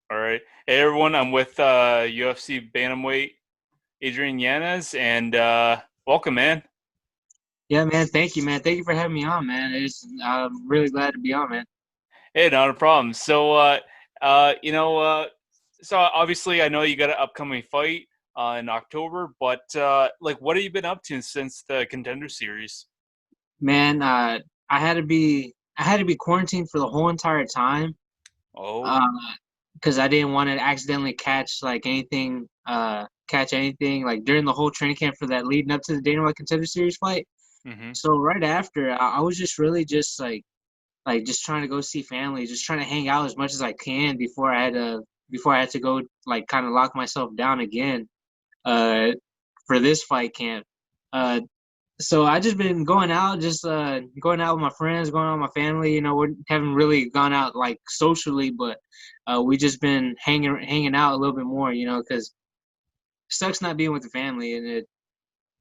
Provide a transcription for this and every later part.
All right. Hey, everyone. I'm with UFC Bantamweight Adrian Yanez, and welcome, man. Yeah, man. Thank you, man. Thank you for having me on, man. I'm really glad to be on, man. Hey, not a problem. Uh, you know, uh, so obviously, I know you got an upcoming fight in October, but what have you been up to since the Contender series? Man, I had to be quarantined for the whole entire time, Oh. uh, because I didn't want to accidentally catch anything like during the whole training camp for that leading up to the Dana White Contender Series fight. Mm-hmm. So right after, I was just really just like just trying to go see family, just trying to hang out as much as I can before I had to go like kind of lock myself down again, uh, for this fight camp. Uh, So I just been going out, just going out with my friends, going out with my family. We haven't really gone out like socially, but we just been hanging out a little bit more. Because it sucks not being with the family,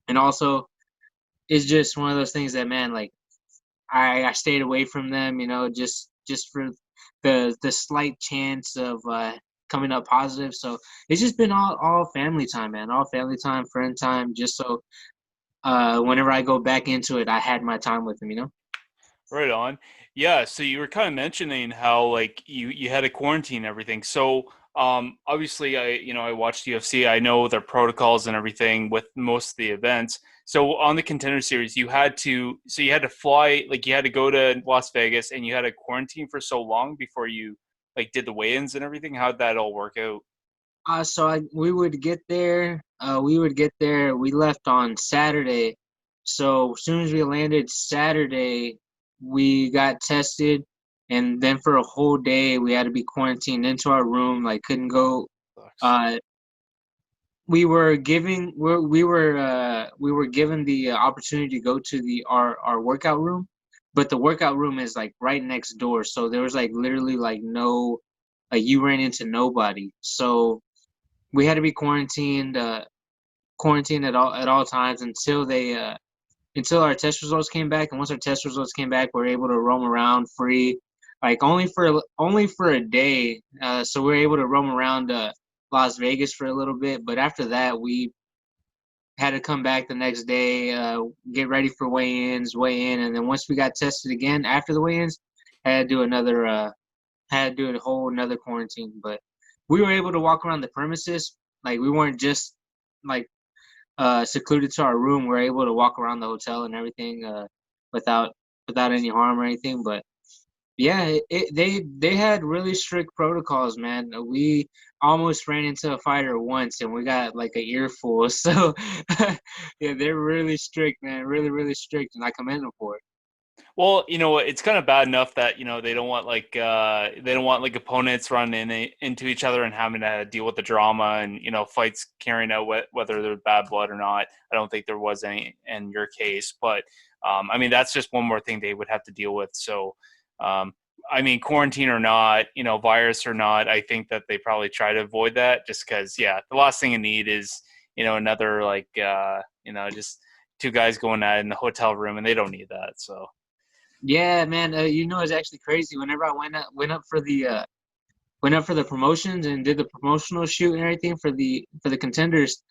and also it's just one of those things that, man, like I stayed away from them. Just for the slight chance of coming up positive. So it's just been all family time, man, all family time, friend time, just so whenever I go back into it, I had my time with them. Right on. Yeah, so you were kind of mentioning how like you had a quarantine and everything. Obviously I watched UFC. I know their protocols and everything with most of the events. So on the Contender series, you had to fly, like you had to go to Las Vegas and you had to quarantine for so long before you like did the weigh-ins and everything. How'd that all work out? We would get there. We left on Saturday. So as soon as we landed Saturday, we got tested, and then for a whole day we had to be quarantined into our room. Like couldn't go. Sucks. Uh, we were given the opportunity to go to the our workout room, but the workout room is like right next door. So there was like literally like no, like you ran into nobody. So we had to be quarantined at all times until our test results came back. And once our test results came back, we were able to roam around free, like only for a day. So we were able to roam around Las Vegas for a little bit, but after that we had to come back the next day, get ready for weigh in, and then once we got tested again after the weigh-ins, had to do had to do a whole another quarantine. But we were able to walk around the premises. Like we weren't just like secluded to our room. We were able to walk around the hotel and everything, without any harm or anything. But yeah, they had really strict protocols, man. We almost ran into a fighter once, and we got like a earful. So yeah, they're really strict, man. Really, really strict, and I commend them for it. Well, you know what? It's kind of bad enough that they don't want like opponents running into each other and having to deal with the drama and fights carrying out whether they're bad blood or not. I don't think there was any in your case, but I mean that's just one more thing they would have to deal with. Um, I mean, quarantine or not, virus or not, I think that they probably try to avoid that just because, yeah, the last thing you need is another just two guys going at it in the hotel room, and they don't need that. So. Yeah, man. It's actually crazy. Whenever I went up for the promotions and did the promotional shoot and everything for the contenders,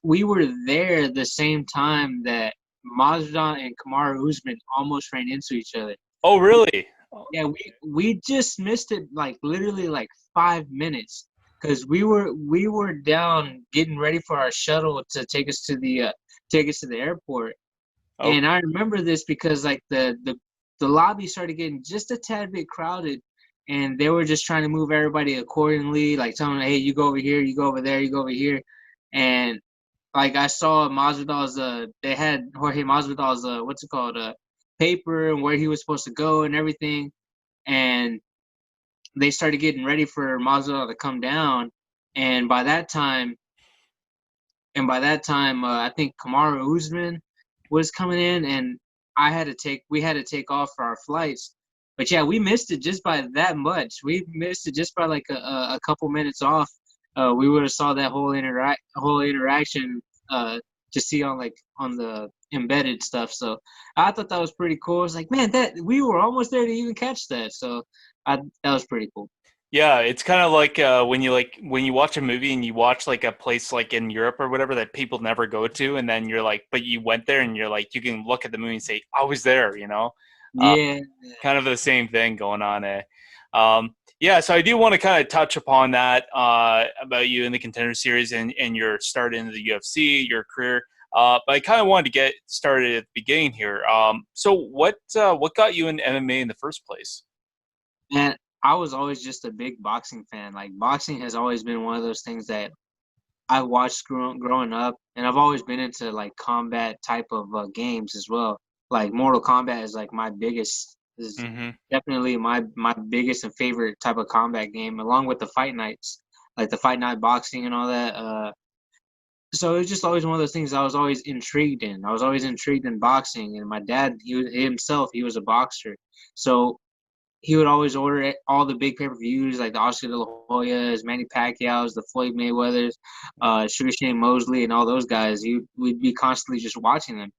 we were there the same time that Mazda and Kamaru Usman almost ran into each other. Oh, really? Yeah, we just missed it like literally like 5 minutes because we were down getting ready for our shuttle to take us to the airport. Okay. And I remember this because like the lobby started getting just a tad bit crowded, and they were just trying to move everybody accordingly, like telling them, hey, you go over here, you go over there, you go over here. And like I saw Masvidal's they had Jorge Masvidal's what's it called, paper and where he was supposed to go and everything. And they started getting ready for Masvidal to come down. And by that time, I think Kamaru Usman was coming in, and we had to take off for our flights. But yeah, we missed it just by that much. We missed it just by like a couple minutes off. We would have saw that whole interaction, to see on like on the embedded stuff. So I thought that was pretty cool. It's like, man, that we were almost there to even catch that. So that was pretty cool. Yeah, it's kind of like when you watch a movie and you watch like a place like in Europe or whatever that people never go to, and then you're like, but you went there and you're like, you can look at the movie and say, I was there, you know? Uh, Yeah, Kind of the same thing going on. Yeah, so I do want to kind of touch upon that about you in the Contender Series and your start into the UFC, your career. But I kind of wanted to get started at the beginning here. So what got you into MMA in the first place? and I was always just a big boxing fan. Like boxing has always been one of those things that I watched growing up, and I've always been into like combat type of games as well. Like Mortal Kombat is like my biggest, is Mm-hmm. definitely my biggest and favorite type of combat game, along with the fight nights, like the fight night boxing and all that. So it was just always one of those things I was always intrigued in. I was always intrigued in boxing, and my dad, he was a boxer, so he would always order all the big pay-per-views like the Oscar De La Hoyas, Manny Pacquiao's, the Floyd Mayweathers, Sugar Shane Mosley, and all those guys. We'd be constantly just watching them.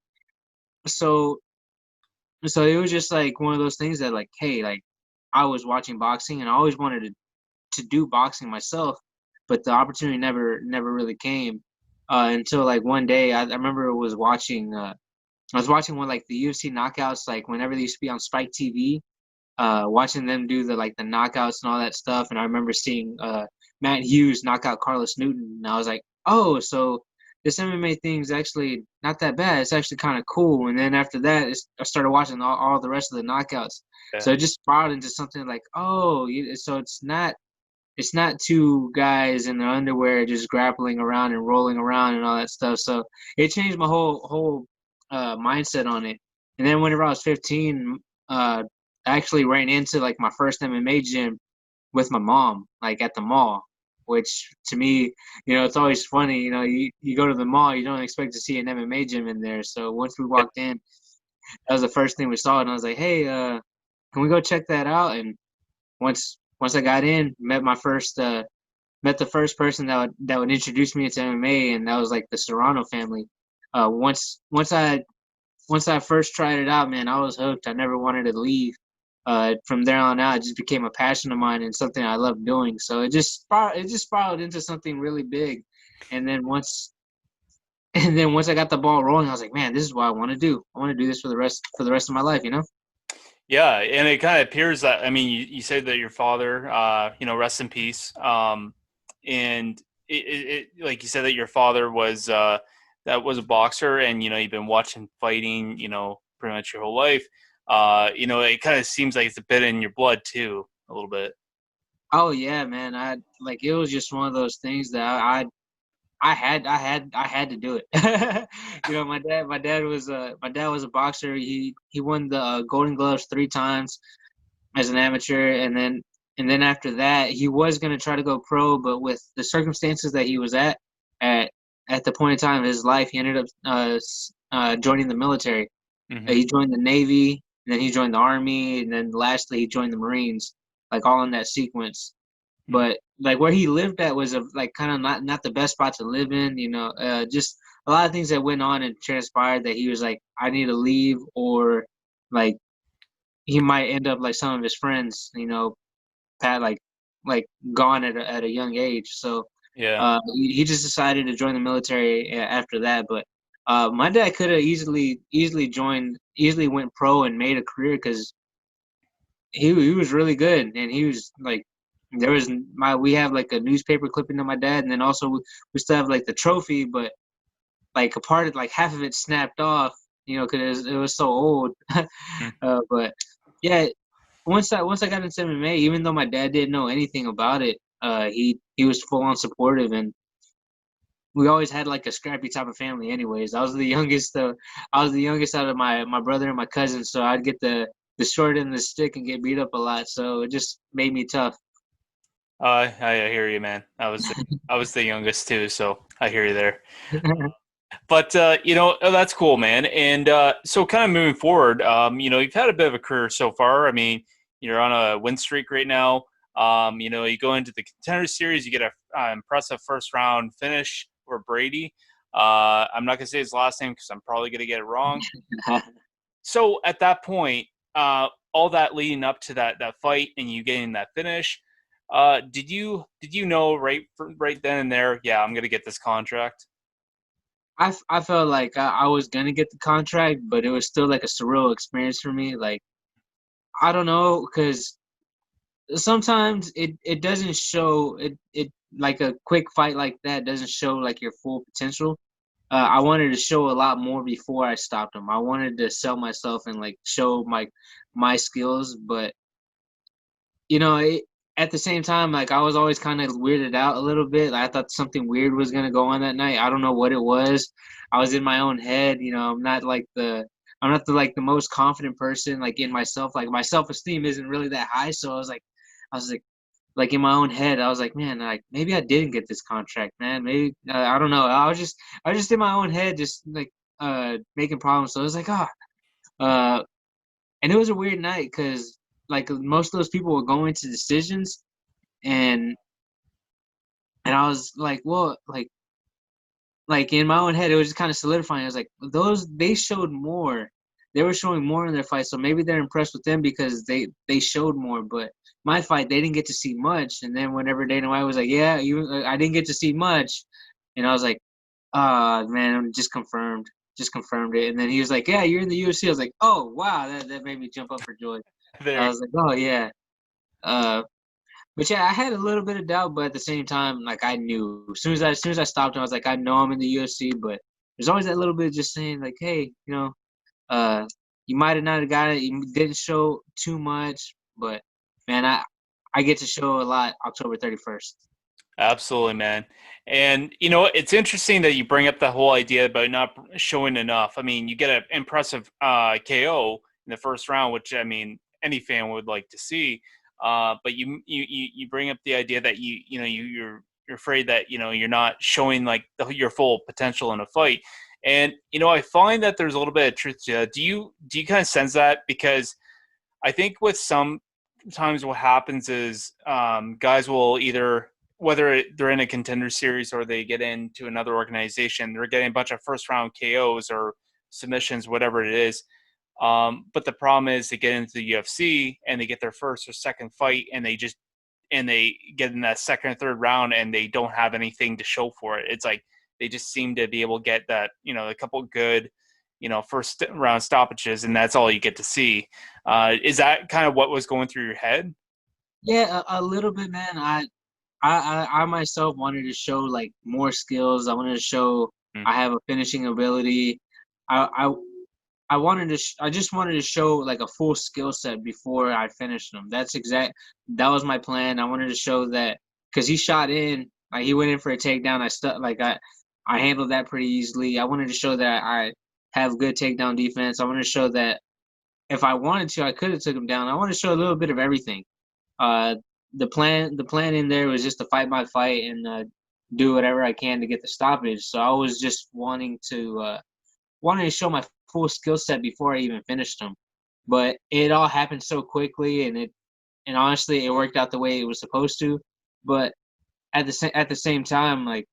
So so it was just like one of those things that like, hey, like I was watching boxing and I always wanted to do boxing myself, but the opportunity never really came until like one day I remember I was watching one like the UFC knockouts like whenever they used to be on Spike TV, watching them do the like the knockouts and all that stuff. And I remember seeing Matt Hughes knock out Carlos Newton, and I was like, oh, so this MMA thing is actually not that bad. It's actually kind of cool. And then after that, I started watching all the rest of the knockouts. Yeah. So it just spiraled into something like, oh, so it's not two guys in their underwear just grappling around and rolling around and all that stuff. So it changed my whole mindset on it. And then whenever I was 15, I actually ran into like my first MMA gym with my mom, like at the mall. Which to me, it's always funny. You go to the mall, you don't expect to see an MMA gym in there. So once we walked in, that was the first thing we saw, and I was like, "Hey, can we go check that out?" And once I got in, met the first person that would introduce me to MMA, and that was like the Serrano family. Once I first tried it out, man, I was hooked. I never wanted to leave. From there on out, it just became a passion of mine and something I love doing. So it just spiraled into something really big. And then once and then once I got the ball rolling, I was like, man, this is what I want to do. I want to do this for the rest of my life. You know? Yeah, and it kind of appears that I mean, you said that your father, rest in peace. And like you said that your father was that was a boxer, and you've been watching fighting, pretty much your whole life. It kind of seems like it's a bit in your blood too, a little bit. Oh yeah, man. I like it was just one of those things that I had to do it. My dad was a boxer. He won the Golden Gloves 3 times as an amateur, and then after that, he was gonna try to go pro, but with the circumstances that he was at at the point in time of his life, he ended up joining the military. Hmm. He joined the Navy, and then he joined the Army, and then lastly he joined the Marines, like all in that sequence. But like where he lived at was like kind of not the best spot to live in. Just a lot of things that went on and transpired that he was like, I need to leave, or like he might end up like some of his friends, pat like gone at a young age. So Yeah. he just decided to join the military after that. But my dad could have easily went pro and made a career because he was really good, and he was like there was my we have like a newspaper clipping of my dad, and then also we still have like the trophy, but like a part of like half of it snapped off, because it was so old. But yeah, once I got into MMA, even though my dad didn't know anything about it, he was full on supportive, and we always had like a scrappy type of family. Anyways, I was the youngest out of my brother and my cousin, so I'd get the short end of the stick and get beat up a lot. So it just made me tough. I hear you, man. I was the youngest too, so I hear you there. But that's cool, man. And so, kind of moving forward, you've had a bit of a career so far. I mean, you're on a win streak right now. You go into the Contender Series, you get a impressive first round finish for Brady. I'm not gonna say his last name because I'm probably gonna get it wrong. So at that point, all that leading up to that fight and you getting that finish, Did you know right then and there? Yeah, I'm gonna get this contract. I felt like I was gonna get the contract, but it was still like a surreal experience for me. Like I don't know, because sometimes it doesn't show it like a quick fight like that doesn't show like your full potential. I wanted to show a lot more before I stopped him. I wanted to sell myself and like show my skills, but you know, at the same time, like I was always kind of weirded out a little bit. Like, I thought something weird was gonna go on that night. I don't know what it was. I was in my own head. You know, I'm not the like the most confident person like in myself. Like my self esteem isn't really that high. So I was like in my own head, I was like, man, like maybe I didn't get this contract, man. Maybe I don't know. I was just in my own head, just like making problems. So I was like, uh, and it was a weird night because like most of those people were going to decisions, and I was like, well, like in my own head, it was just kind of solidifying. I was like, those they showed more. They were showing more in their fight, so maybe they're impressed with them because they showed more. But my fight, they didn't get to see much. And then whenever Dana White was like, "Yeah, I didn't get to see much," and I was like, "Ah, man, just confirmed it." And then he was like, "Yeah, you're in the UFC." I was like, "Oh, wow, that made me jump up for joy." I There. was like, "Oh yeah." Uh, but yeah, I had a little bit of doubt, but at the same time, like I knew as soon as I stopped him, I was like, I know I'm in the UFC, but there's always that little bit of just saying like, hey, uh, you might have not got it, you didn't show too much, but man, I get to show a lot October 31st. Absolutely, man. And it's interesting that you bring up the whole idea about not showing enough. I mean, you get an impressive KO in the first round, which I mean any fan would like to see. But you bring up the idea that you're afraid that you're not showing like your full potential in a fight. And I find that there's a little bit of truth to that. Do you kind of sense that? Because I think with sometimes what happens is guys will either, whether they're in a contender series or they get into another organization, they're getting a bunch of first round KOs or submissions, whatever it is. But the problem is they get into the UFC and they get their first or second fight and they get in that second or third round and they don't have anything to show for it. It's like they just seem to be able to get that, a couple good, first round stoppages, and that's all you get to see. Is that kind of what was going through your head? Yeah, a little bit, man. I myself wanted to show like more skills. I wanted to show Mm. I have a finishing ability. I I I just wanted to show like a full skill set before I finished him. That was my plan. I wanted to show that because he shot in, like he went in for a takedown. I handled that pretty easily. I wanted to show that I have good takedown defense. I wanted to show that if I wanted to, I could have took him down. I want to show a little bit of everything. Uh, the plan in there was just to fight my fight and do whatever I can to get the stoppage. So I was just wanting to show my full skill set before I even finished them. But it all happened so quickly, and honestly, it worked out the way it was supposed to. But at the same time, like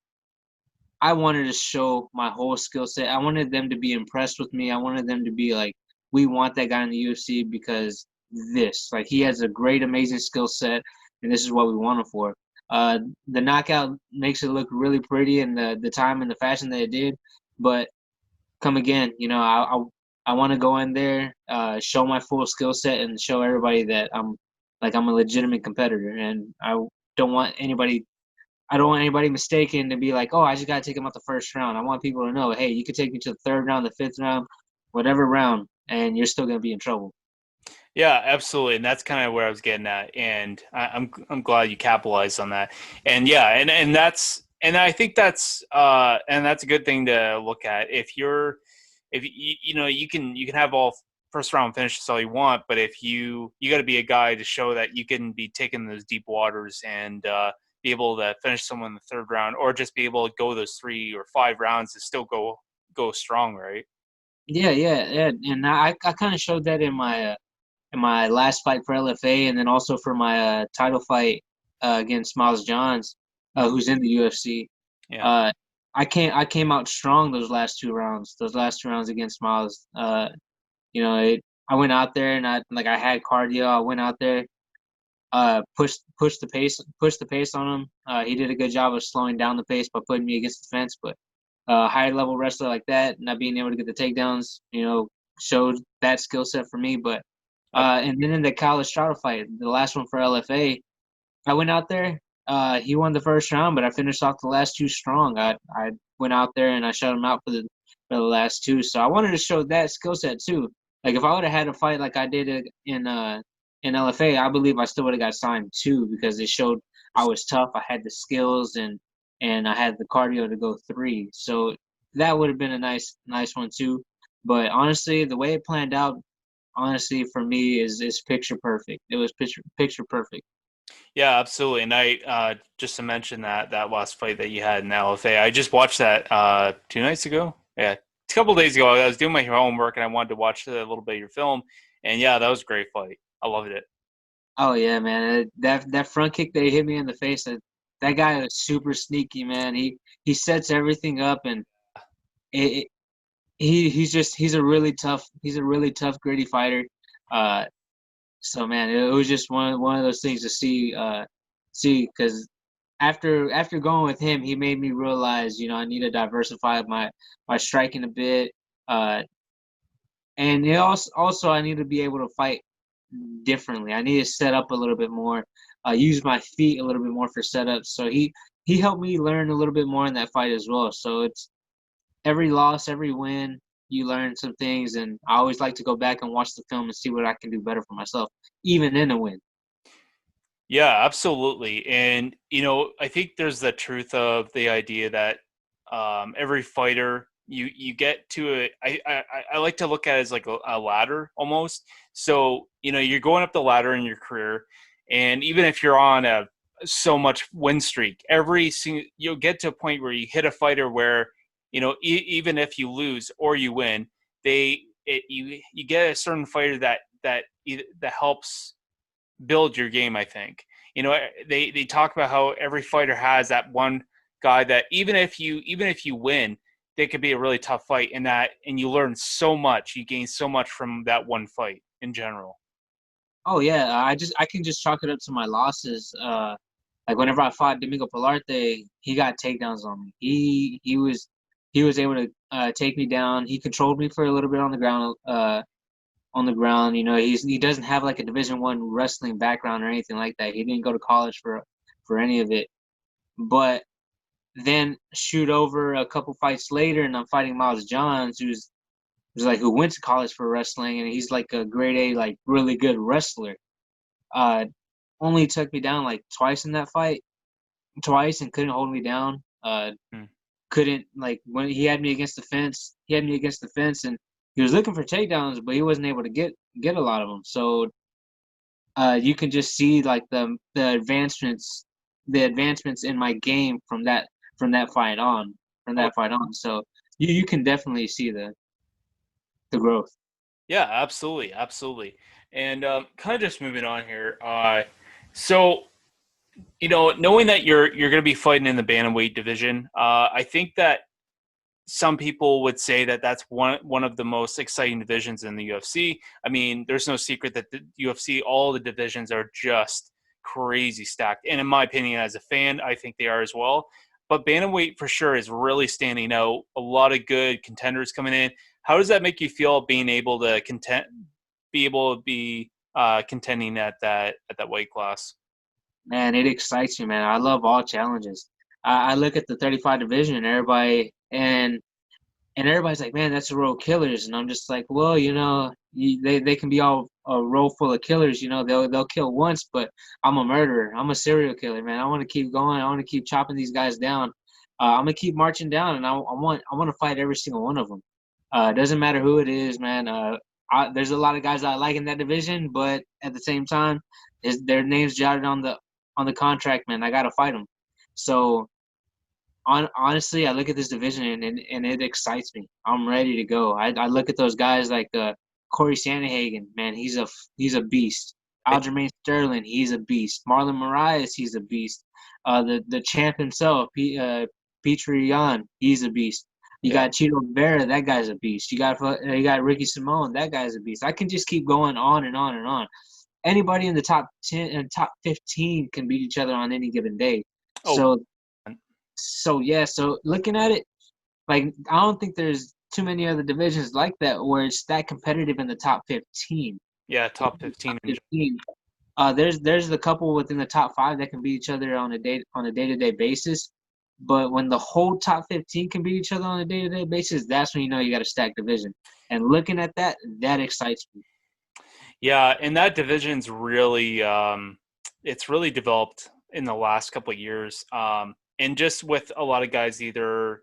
I wanted to show my whole skill set. I wanted them to be impressed with me. I wanted them to be like, we want that guy in the UFC because like he has a great, amazing skill set, and this is what we want him for. The knockout makes it look really pretty, and the time and the fashion that it did, but come again. I want to go in there, show my full skill set, and show everybody that I'm a legitimate competitor, and don't want anybody. I don't want anybody mistaken to be like, oh, I just gotta take him out the first round. I want people to know, hey, you could take me to the third round, the fifth round, whatever round, and you're still gonna be in trouble. Yeah, absolutely, and that's kind of where I was getting at, and I'm glad you capitalized on that. And yeah, and I think that's a good thing to look at. If you can have all first round finishes all you want, but if you got to be a guy to show that you can be taking those deep waters and be able to finish someone in the third round, or just be able to go those 3 or 5 rounds and still go strong, right? Yeah, yeah, yeah, and I kind of showed that in my last fight for LFA, and then also for my title fight against Miles Johns, Mm. who's in the UFC. Yeah. Uh, I came out strong those last 2 rounds. Those last 2 rounds against Miles. I went out there and I had cardio. I went out there push the pace on him. He did a good job of slowing down the pace by putting me against the fence. But high level wrestler like that, not being able to get the takedowns, showed that skill set for me. But and then in the Kyle Estrada fight, the last one for LFA, I went out there. He won the first round, but I finished off the last two strong. I went out there and I shut him out for the last two. So I wanted to show that skill set too. Like if I would have had a fight like I did in LFA, I believe I still would have got signed too because it showed I was tough. I had the skills and I had the cardio to go three. So that would have been a nice one too. But honestly, the way it planned out, honestly for me is picture perfect. It was picture perfect. Yeah, absolutely. And I just to mention that last fight that you had in LFA, I just watched that 2 nights ago. Yeah, a couple days ago. I was doing my homework and I wanted to watch a little bit of your film. And yeah, that was a great fight. I loved it. Oh yeah, man. That front kick that he hit me in the face, that guy is super sneaky, man. He sets everything up and it, he's a really tough gritty fighter. Uh so man, it was just one of those things to see because after going with him, he made me realize, I need to diversify my striking a bit. Uh and it also I need to be able to fight differently. I need to set up a little bit more, use my feet a little bit more for setups. So he helped me learn a little bit more in that fight as well. So it's every loss, every win, you learn some things, and I always like to go back and watch the film and see what I can do better for myself, even in a win. Yeah, absolutely. And I think there's the truth of the idea that every fighter you get to it. I like to look at it as like a ladder almost. So you're going up the ladder in your career, and even if you're on a so much win streak, you'll get to a point where you hit a fighter where even if you lose or you win, you get a certain fighter that helps build your game. I think they talk about how every fighter has that one guy that even if you win, they could be a really tough fight, and you learn so much, you gain so much from that one fight in general. Oh yeah, I can just chalk it up to my losses. Like whenever I fought Domingo Pilarte, he got takedowns on me. He was able to take me down. He controlled me for a little bit on the ground. He doesn't have like a Division I wrestling background or anything like that. He didn't go to college for any of it. But then shoot over a couple fights later, and I'm fighting Miles Johns, who went to college for wrestling, and he's like a grade A, like really good wrestler. Uh, Only took me down like twice in that fight, twice, and couldn't hold me down. Hmm. Couldn't like when he had me against the fence. He had me against the fence, and he was looking for takedowns, but he wasn't able to get a lot of them. So you can just see like the advancements in my game from that fight on, Oh, So you can definitely see the growth. yeah, absolutely, absolutely. And kind of just moving on here. So knowing that you're going to be fighting in the bantamweight division, I think that some people would say that that's one of the most exciting divisions in the UFC. I mean, there's no secret that the UFC, all the divisions are just crazy stacked. And in my opinion, as a fan, I think they are as well. But bantamweight for sure is really standing out. A lot of good contenders coming in. How does that make you feel being able to be contending at that weight class? Man, it excites me, man. I love all challenges. I look at the 35 division and everybody's like, man, that's a row of killers, and I'm just like, well, they can be all a row full of killers, they'll kill once, but I'm a murderer, I'm a serial killer, man. I want to keep going, I want to keep chopping these guys down. I'm gonna keep marching down, and I want to fight every single one of them. It doesn't matter who it is, man. There's a lot of guys I like in that division, but at the same time, their names jotted on the contract, man. I gotta fight them. So honestly, I look at this division and it excites me. I'm ready to go. I look at those guys like Corey Sandhagen, man, he's a beast. Aljamain Sterling, he's a beast. Marlon Moraes, he's a beast. The champ himself, Petr Yan, he's a beast. You Yeah. got Chito Vera, that guy's a beast. You got Ricky Simone, that guy's a beast. I can just keep going on and on and on. anybody in the top 10 and top 15 can beat each other on any given day. Oh, So yeah, so looking at it, like I don't think there's too many other divisions like that where it's that competitive in the top 15. yeah, top Top 15 in 15. There's a couple within the top 5 that can beat each other on a day-to-day basis, but when the whole top 15 can beat each other on a day-to-day basis, that's when you know you got a stacked division. And looking at that, that excites me. Yeah, and that division's really it's really developed in the last couple of years. And just with a lot of guys either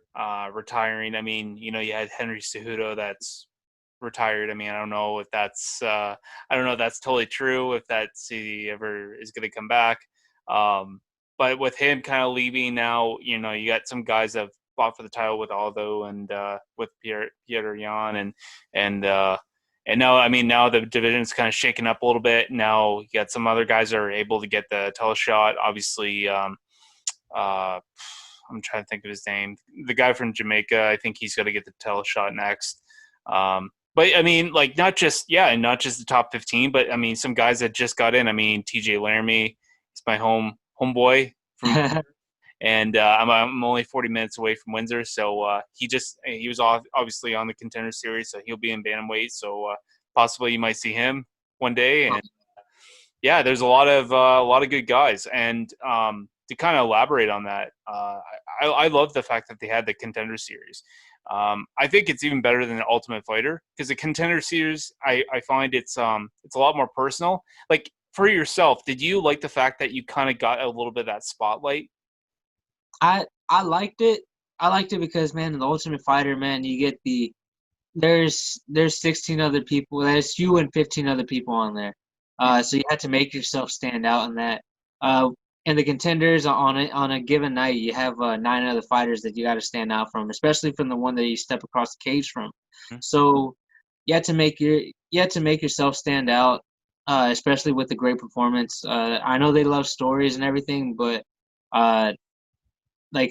retiring. I mean, you know, you had Henry Cejudo that's retired. I mean, I don't know if that's totally true, if that's he ever is going to come back. But with him kind of leaving now, you know, you got some guys that have fought for the title with Aldo and with Peter Yan and now, I mean, now the division's kind of shaken up a little bit. Now you got some other guys that are able to get the title shot. Obviously, I'm trying to think of his name. The guy from Jamaica, I think he's going to get the title shot next. But I mean, like and not just the top 15, but I mean, some guys that just got in. I mean, TJ Laramie, he's my homeboy from, and I'm only 40 minutes away from Windsor, so he was obviously on the Contender series, so he'll be in bantamweight. So possibly you might see him one day. And yeah, there's a lot of good guys, and to kind of elaborate on that, I love the fact that they had the Contender series. I think it's even better than the Ultimate Fighter because the Contender series, I find it's a lot more personal. Like for yourself, did you like the fact that you kind of got a little bit of that spotlight? I liked it. I liked it because man, in the Ultimate Fighter, man, you get there's 16 other people. There's you and 15 other people on there. So you had to make yourself stand out in that. Uh, and the Contenders on a given night, you have 9 other fighters that you got to stand out from, especially from the one that you step across the cage from. So you had to make yourself stand out, especially with the great performance. I know they love stories and everything, but uh, like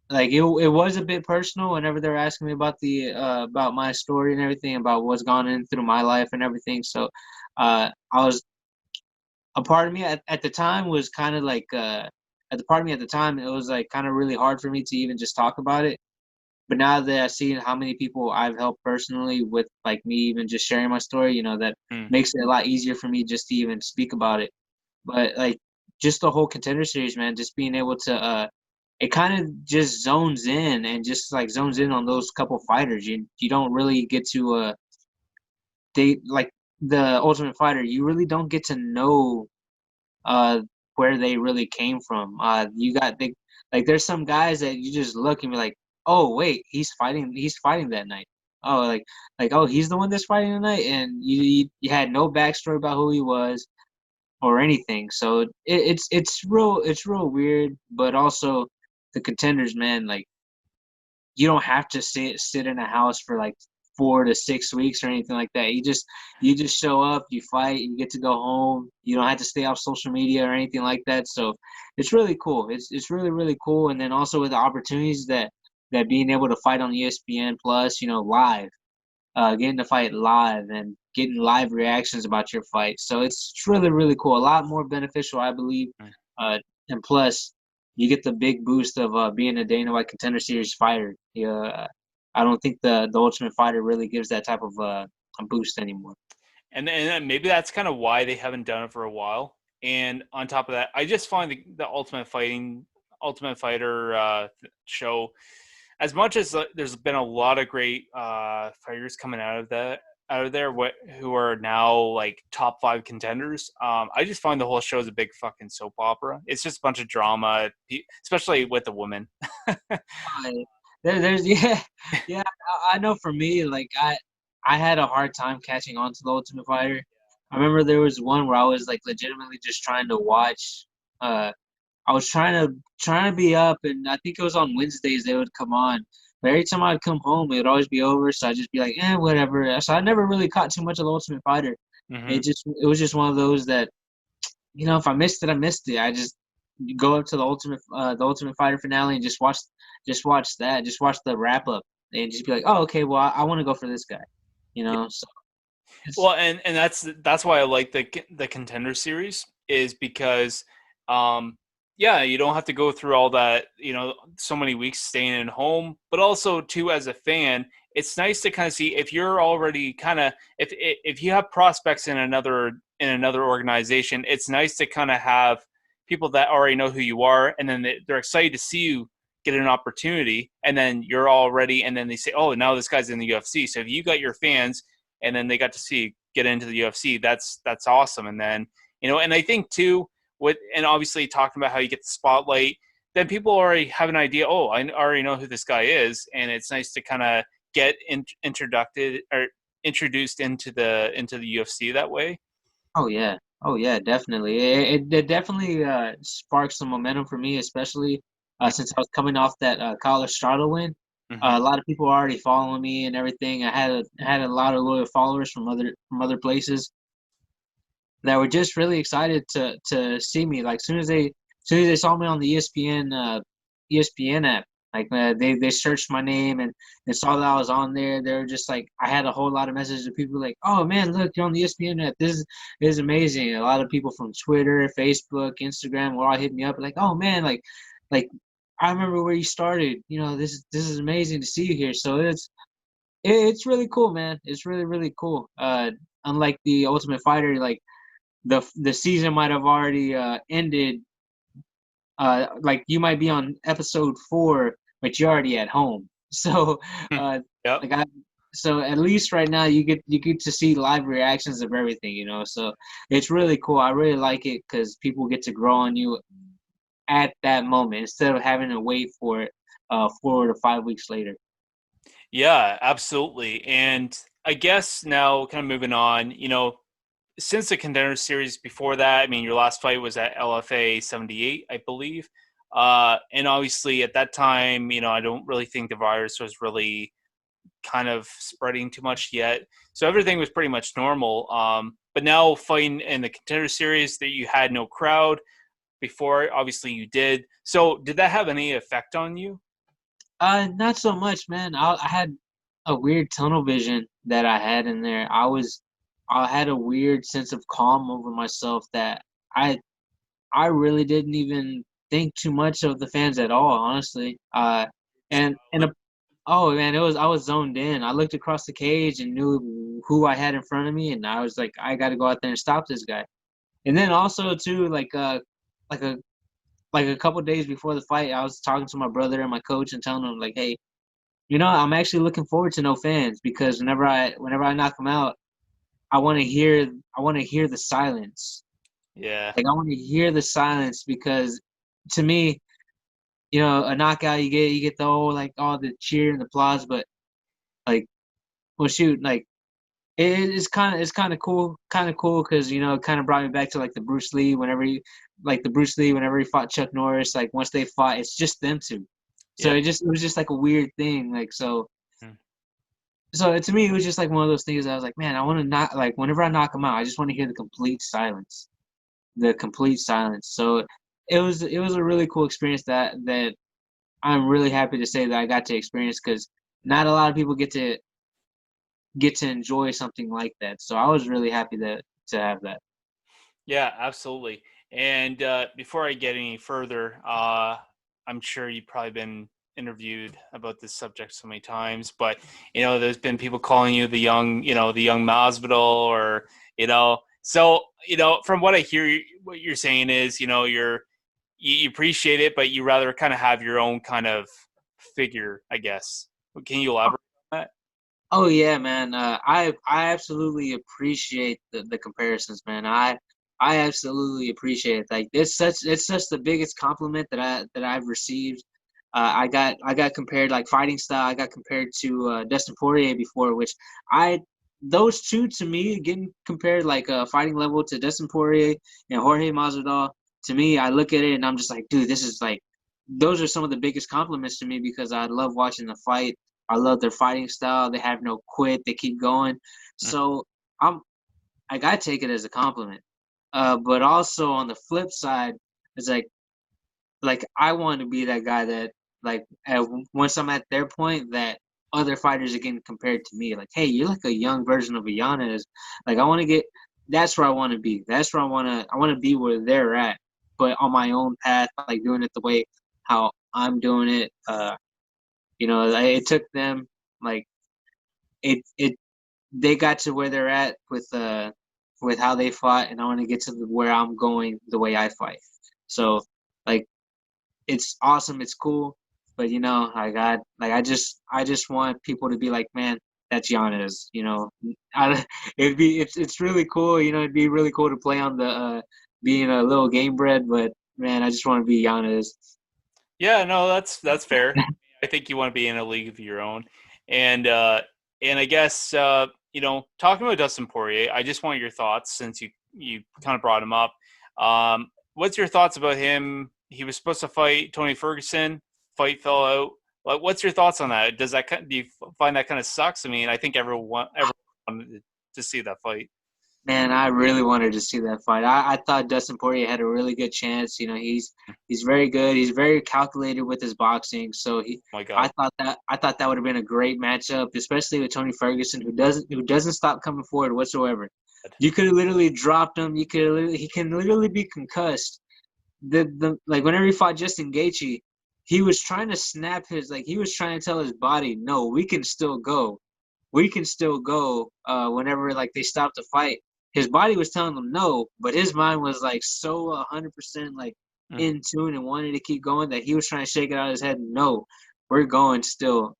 like it was a bit personal whenever they were asking me about the about my story and everything, about what's gone in through my life and everything. So I was a part of me at the time was kind of like at the part of me at the time it was like kind of really hard for me to even just talk about it. But now that I've seen how many people I've helped personally with like me even just sharing my story, you know, that Mm. makes it a lot easier for me just to even speak about it. But like just the whole Contender series, man, just being able to it kind of just zones in and just like zones in on those couple fighters. You don't really get to they like the Ultimate Fighter. You really don't get to know uh where they really came from. You got big like there's some guys that you just look and be like, oh wait, he's fighting that night. Oh oh he's the one that's fighting tonight, and you had no backstory about who he was or anything. So it's real weird, but also the Contenders, man, like you don't have to sit in a house for like 4 to 6 weeks or anything like that. You just show up, you fight, you get to go home. You don't have to stay off social media or anything like that. So it's really cool. It's really really cool. And then also with the opportunities that being able to fight on ESPN Plus, you know, live, getting to fight live and getting live reactions about your fight. So it's really really cool. A lot more beneficial, I believe. And plus, you get the big boost of being a Dana White Contender Series fighter. Yeah, I don't think the Ultimate Fighter really gives that type of a boost anymore. And maybe that's kind of why they haven't done it for a while. And on top of that, I just find the Ultimate Fighter show, as much as there's been a lot of great fighters coming out of there, who are now like top 5 contenders. I just find the whole show is a big fucking soap opera. It's just a bunch of drama, especially with the women. Uh, there's yeah. I know for me, like I had a hard time catching on to the Ultimate Fighter. I remember there was one where I was like legitimately just trying to watch. I was trying to be up, and I think it was on Wednesdays they would come on. But every time I'd come home, it would always be over. So I'd just be like, whatever. So I never really caught too much of the Ultimate Fighter. Hmm. It was just one of those that you know if I missed it, I missed it. I just go up to the Ultimate Fighter finale and just watch that, just watch the wrap up, and just be like, oh okay, well I want to go for this guy, you know. So It's, Well, and that's why I like the Contender series is because, um, yeah, you don't have to go through all that, so many weeks staying at home, but also too as a fan, it's nice to kind of see if you're already kind of if you have prospects in another organization, it's nice to kind of have people that already know who you are, and then they're excited to see you get an opportunity, and then you're all ready, and then they say, oh, now this guy's in the UFC. So if you got your fans and then they got to see get into the UFC. That's awesome. And then and I think too, and obviously talking about how you get the spotlight, then people already have an idea. Oh, I already know who this guy is, and it's nice to kind of get introduced into the UFC that way. oh yeah, definitely. It definitely sparked some momentum for me, especially since I was coming off that Kyle Estrada win. Mm-hmm. A lot of people were already following me and everything. I had a lot of loyal followers from other places that were just really excited to see me. Like soon as they saw me on the ESPN app, like they searched my name and saw that I was on there. They were just like, I had a whole lot of messages of people like, oh man, look, you're on the ESPN app. This is amazing. A lot of people from Twitter, Facebook, Instagram were all hitting me up like, oh man, like I remember where you started. This is amazing to see you here. So it's really cool, man. It's really really cool. Unlike the Ultimate Fighter, like the season might have already ended. Like you might be on episode 4, but you're already at home. So, uh, Yep. like so at least right now you get to see live reactions of everything. So it's really cool. I really like it because people get to grow on you at that moment instead of having to wait for it 4 to 5 weeks later. Yeah, absolutely. And I guess now, kind of moving on, since the Contender series before that, I mean, your last fight was at LFA 78, I believe. And obviously at that time, I don't really think the virus was really kind of spreading too much yet. So everything was pretty much normal. But now fighting in the Contender series that you had no crowd before, obviously you did. So did that have any effect on you? Not so much, man. I had a weird tunnel vision that I had in there. I had a weird sense of calm over myself that I I really didn't even think too much of the fans at all, honestly. And oh man, I was zoned in. I looked across the cage and knew who I had in front of me, and I was like, I got to go out there and stop this guy. And then also too, like a like a couple days before the fight, I was talking to my brother and my coach and telling him like, hey, I'm actually looking forward to no fans because whenever I knock them out, I want to hear the silence. Yeah. Like I want to hear the silence because to me, a knockout you get the whole like all the cheer and applause, but like well shoot, like it's kind of cool because it kind of brought me back to like the Bruce Lee whenever he fought Chuck Norris. Like once they fought, it's just them two. So Yeah. it was just like a weird thing. Like so to me, it was just like one of those things that I was like, man, I want to not like whenever I knock him out, I just want to hear the complete silence. So it was a really cool experience that I'm really happy to say that I got to experience because not a lot of people get to enjoy something like that. So I was really happy to have that. Yeah, absolutely. And before I get any further, I'm sure you've probably been interviewed about this subject so many times, but there's been people calling you the young Masvidal, or so from what I hear, what you're saying is, you appreciate it, but you rather kind of have your own kind of figure, I guess. Can you elaborate on that? Oh yeah, man. I absolutely appreciate the comparisons, man. I absolutely appreciate it. Like it's such the biggest compliment that I've received. I got compared like fighting style. I got compared to Dustin Poirier before, which I those two to me getting compared like fighting level to Dustin Poirier and Jorge Masvidal. To me, I look at it and I'm just like, dude, this is like those are some of the biggest compliments to me because I love watching the fight. I love their fighting style. They have no quit. They keep going. Mm. So I'm I gotta take it as a compliment. But also on the flip side, it's like I want to be that guy that like once I'm at their point that other fighters are getting compared to me. Like, hey, you're like a young version of a Yanez. Like, I want to get. That's where I want to be. That's where I want to. I want to be where they're at, but on my own path, like doing it the way how I'm doing it. It took them like it. They got to where they're at with how they fought, and I want to get to where I'm going the way I fight. So, like, it's awesome, it's cool, but I just want people to be like, man, that's Giannis. It's really cool. It'd be really cool to play on the being a little game bred, but man, I just want to be Giannis. Yeah, no, that's fair. I think you want to be in a league of your own, and I guess talking about Dustin Poirier, I just want your thoughts since you kind of brought him up. What's your thoughts about him? He was supposed to fight Tony Ferguson. Fight fell out. Like, what's your thoughts on that? Do you find that kind of sucks? I mean, I think everyone wanted to see that fight. Man, I really wanted to see that fight. I thought Dustin Poirier had a really good chance. He's very good. He's very calculated with his boxing. So Oh my I God. thought that would have been a great matchup, especially with Tony Ferguson, who doesn't stop coming forward whatsoever. You could have literally dropped him. He can literally be concussed. Like whenever he fought Justin Gaethje, he was trying to snap he was trying to tell his body, no, we can still go. We can still go. Whenever like they stopped the fight, his body was telling him no, but his mind was like so 100% like Mhm. in tune and wanted to keep going that he was trying to shake it out of his head. No, we're going still.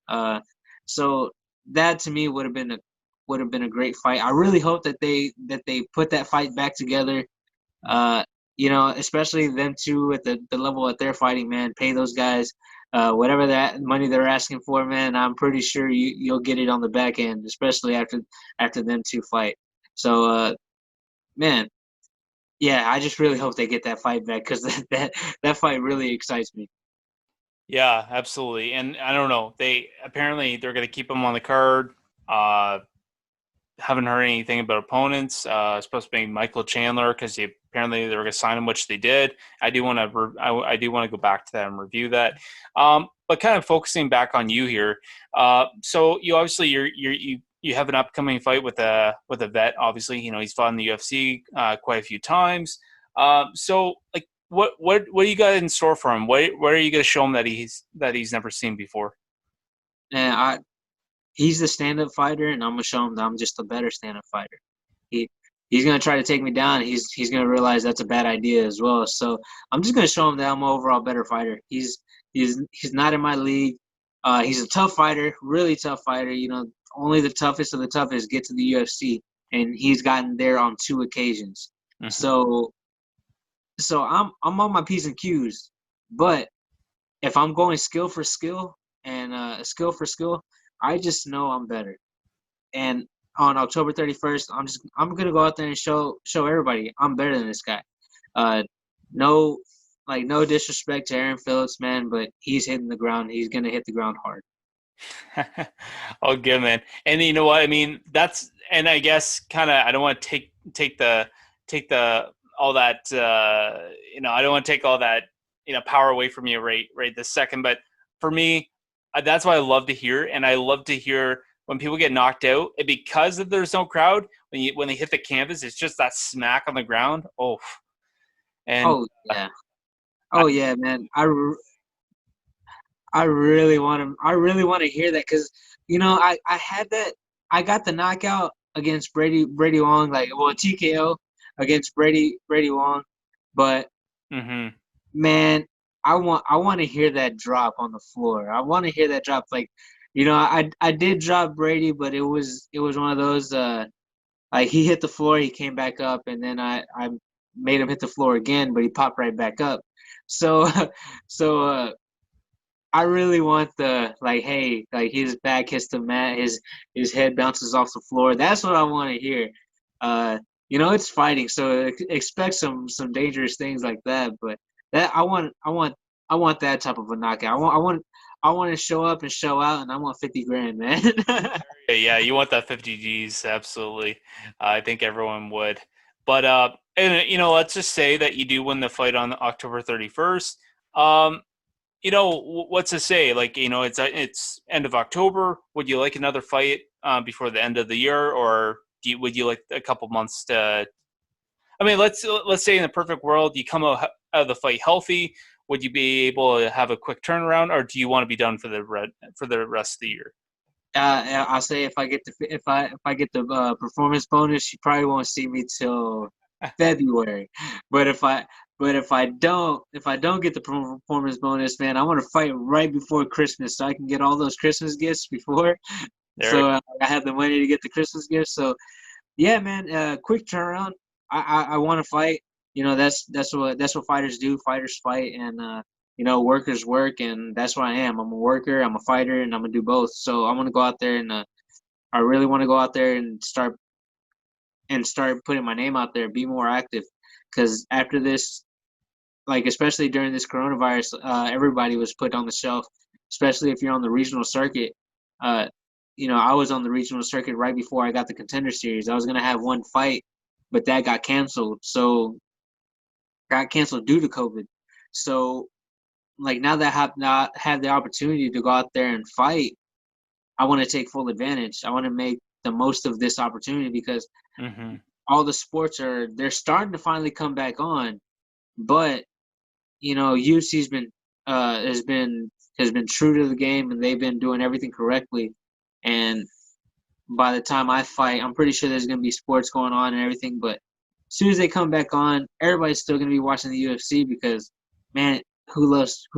So that to me would have been a great fight. I really hope that they put that fight back together. Uh, especially them two at the level that they're fighting, man. Pay those guys whatever that money they're asking for, man. I'm pretty sure you'll get it on the back end, especially after them two fight. So, man, yeah, I just really hope they get that fight back because that fight really excites me. Yeah, absolutely. And I don't know. They're going to keep him on the card. Uh, haven't heard anything about opponents. It's supposed to be Michael Chandler because apparently they were going to sign him, which they did. I do want to I do want to go back to that and review that. But kind of focusing back on you here. So you obviously you have an upcoming fight with a vet. Obviously, he's fought in the UFC quite a few times. So like what do you got in store for him? What are you going to show him that he's never seen before? And he's the stand-up fighter, and I'm gonna show him that I'm just a better stand-up fighter. He he's gonna try to take me down. He's gonna realize that's a bad idea as well. So I'm just gonna show him that I'm an overall better fighter. He's not in my league. He's a tough fighter, really tough fighter. Only the toughest of the toughest get to the UFC, and he's gotten there on 2 occasions. Hmm. So I'm on my p's and q's, but if I'm going skill for skill and skill for skill, I just know I'm better. And on October 31st, I'm gonna go out there and show everybody I'm better than this guy. Uh, no, no disrespect to Aaron Phillips, man, but he's hitting the ground. He's gonna hit the ground hard. Oh, good man. And you know what? I mean, and I guess kind of I don't want to take the all that I don't want to take all that power away from you right this second. But for me, that's what I love to hear, and I love to hear when people get knocked out because of there's no crowd when they hit the canvas. It's just that smack on the ground. Oh, and Oh yeah, oh yeah, man. I really want to. I really want to hear that because I had that. I got the knockout against Brady Wong, TKO against Brady Wong, but mm-hmm. man, I want to hear that drop on the floor. I want to hear that drop. I did drop Brady, but it was one of those like he hit the floor, he came back up, and then I made him hit the floor again, but he popped right back up. So so I really want the hey, his back hits the mat, his head bounces off the floor. That's what I want to hear. It's fighting, so expect some dangerous things like that. But that I want that type of a knockout. I want to show up and show out, and I want 50 grand, man. Yeah, you want that 50 G's, absolutely. I think everyone would. But and let's just say that you do win the fight on October 31st. Um, what's to say? Like, it's end of October. Would you like another fight before the end of the year, or would you like a couple months to? I mean, let's say in the perfect world, you come out of the fight healthy. Would you be able to have a quick turnaround, or do you want to be done for the rest of the year? I'll say if I get the performance bonus, you probably won't see me till February. But if I don't get the performance bonus, man, I want to fight right before Christmas so I can get all those Christmas gifts before. There. So I have the money to get the Christmas gifts. So yeah, man, quick turnaround. I want to fight. That's what fighters do. Fighters fight, and workers work, and that's what I am. I'm a worker. I'm a fighter, and I'm gonna do both. So I'm gonna go out there, and I really want to go out there and start putting my name out there, be more active, because after this, like especially during this coronavirus, everybody was put on the shelf. Especially if you're on the regional circuit. Uh, I was on the regional circuit right before I got the Contender series. I was gonna have one fight, but that got canceled. So got canceled due to COVID. So like now that I have not had the opportunity to go out there and fight, I want to take full advantage. I want to make the most of this opportunity because Mm-hmm. all the sports they're starting to finally come back on, but UFC's been has been true to the game and they've been doing everything correctly. And by the time I fight, I'm pretty sure there's gonna be sports going on and everything. But as soon as they come back on, everybody's still gonna be watching the UFC because, man, who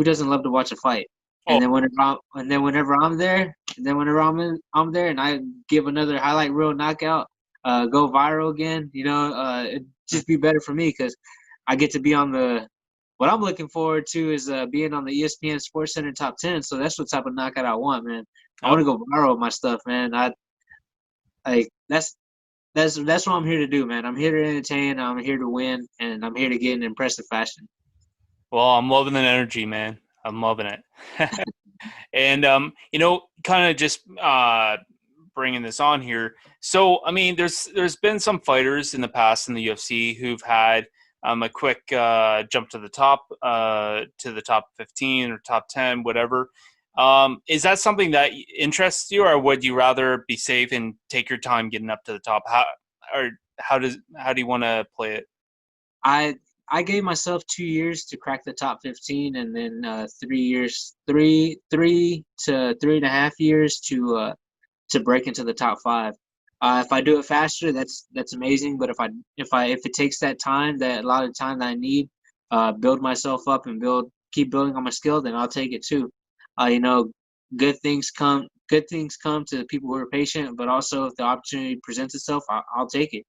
doesn't love to watch a fight? Oh, Whenever I'm there, and then whenever I'm there, and I give another highlight reel knockout, go viral again. It just be better for me because I get to be on the. What I'm looking forward to is being on the ESPN Sports Center top 10. So that's what type of knockout I want, man. I oh, want to go viral with my stuff, man. I like that's what I'm here to do, man. I'm here to entertain. I'm here to win, and I'm here to get in impressive fashion. well, I'm loving the energy, man. I'm loving it. And kind of just bringing this on here. So, I mean, there's been some fighters in the past in the UFC who've had a quick jump to the top 15 or top 10, whatever. Is that something that interests you, or would you rather be safe and take your time getting up to the top? Or how do you want to play it? I I gave myself 2 years to crack the top 15, and then 3 years, three to 3.5 years to break into the top five. If I do it faster, that's amazing. But if it takes that time, that a lot of time that I need, build myself up and keep building on my skill, then I'll take it too. Uh, you know, good things come to the people who are patient. But also, if the opportunity presents itself, I'll take it.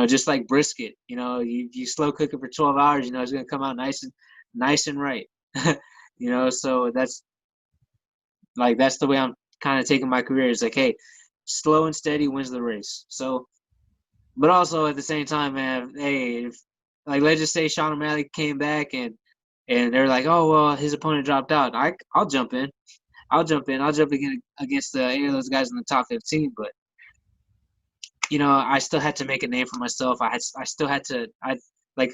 Just like brisket. You slow cook it for 12 hours. It's gonna come out nice and right. So that's the way I'm kind of taking my career. Is like, hey, slow and steady wins the race. So, but also at the same time, man, hey, like let's just say Sean O'Malley came back and they're like, oh well, his opponent dropped out. I'll jump in. I'll jump in. I'll jump against any of those guys in the top 15. But I still had to make a name for myself. I still had to. Like,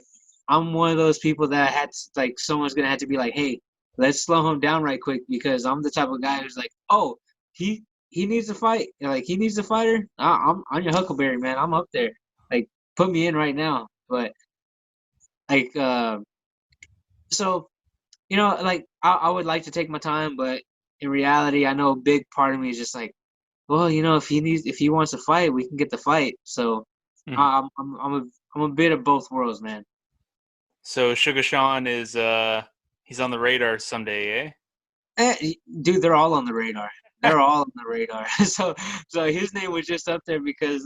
I'm one of those people that had to, like, someone's gonna have to be like, hey, let's slow him down right quick because I'm the type of guy who's like, oh, he needs to fight. Like, he needs a fighter. I'm your Huckleberry, man. I'm up there. Like, put me in right now. But like, so like I would like to take my time, but in reality, I know a big part of me is just like, well, if he wants to fight, we can get the fight. So Mhm. I'm a bit of both worlds, man. So Sugar Sean is he's on the radar someday, eh? Dude, they're all on the radar. They're all on the radar. So his name was just up there because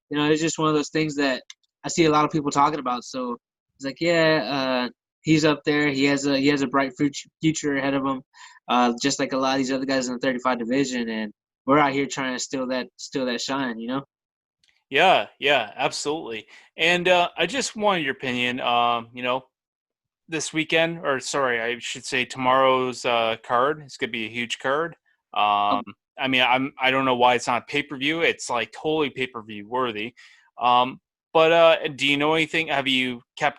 it's just one of those things that I see a lot of people talking about. So it's like, yeah, he's up there. He has a bright future ahead of him, just like a lot of these other guys in the 35 division, and we're out here trying to steal that shine. Yeah, yeah, absolutely. And I just wanted your opinion. This weekend, or sorry, I should say tomorrow's card is going to be a huge card. Um, I mean, I don't know why it's not pay per view. It's like totally pay per view worthy. Um, but do you know anything? Have you been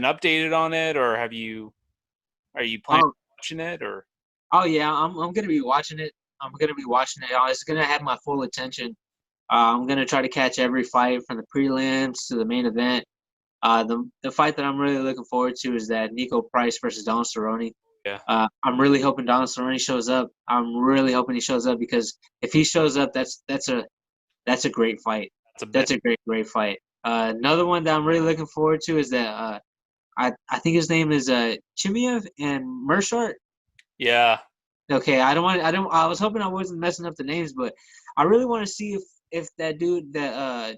updated on it, or have you? Are you planning Oh, on watching it or? oh yeah, I'm gonna be watching it. I'm gonna be watching it. It's gonna have my full attention. I'm gonna try to catch every fight from the prelims to the main event. The fight that I'm really looking forward to is that Nico Price versus Donald Cerrone. Yeah, I'm really hoping Donald Cerrone shows up. I'm really hoping he shows up because if he shows up, that's a great fight. that's a bit. That's a great fight. Another one that I'm really looking forward to is that I think his name is Chimiev and Mershart. Yeah, Okay, I was hoping I wasn't messing up the names, but I really want to see if that dude that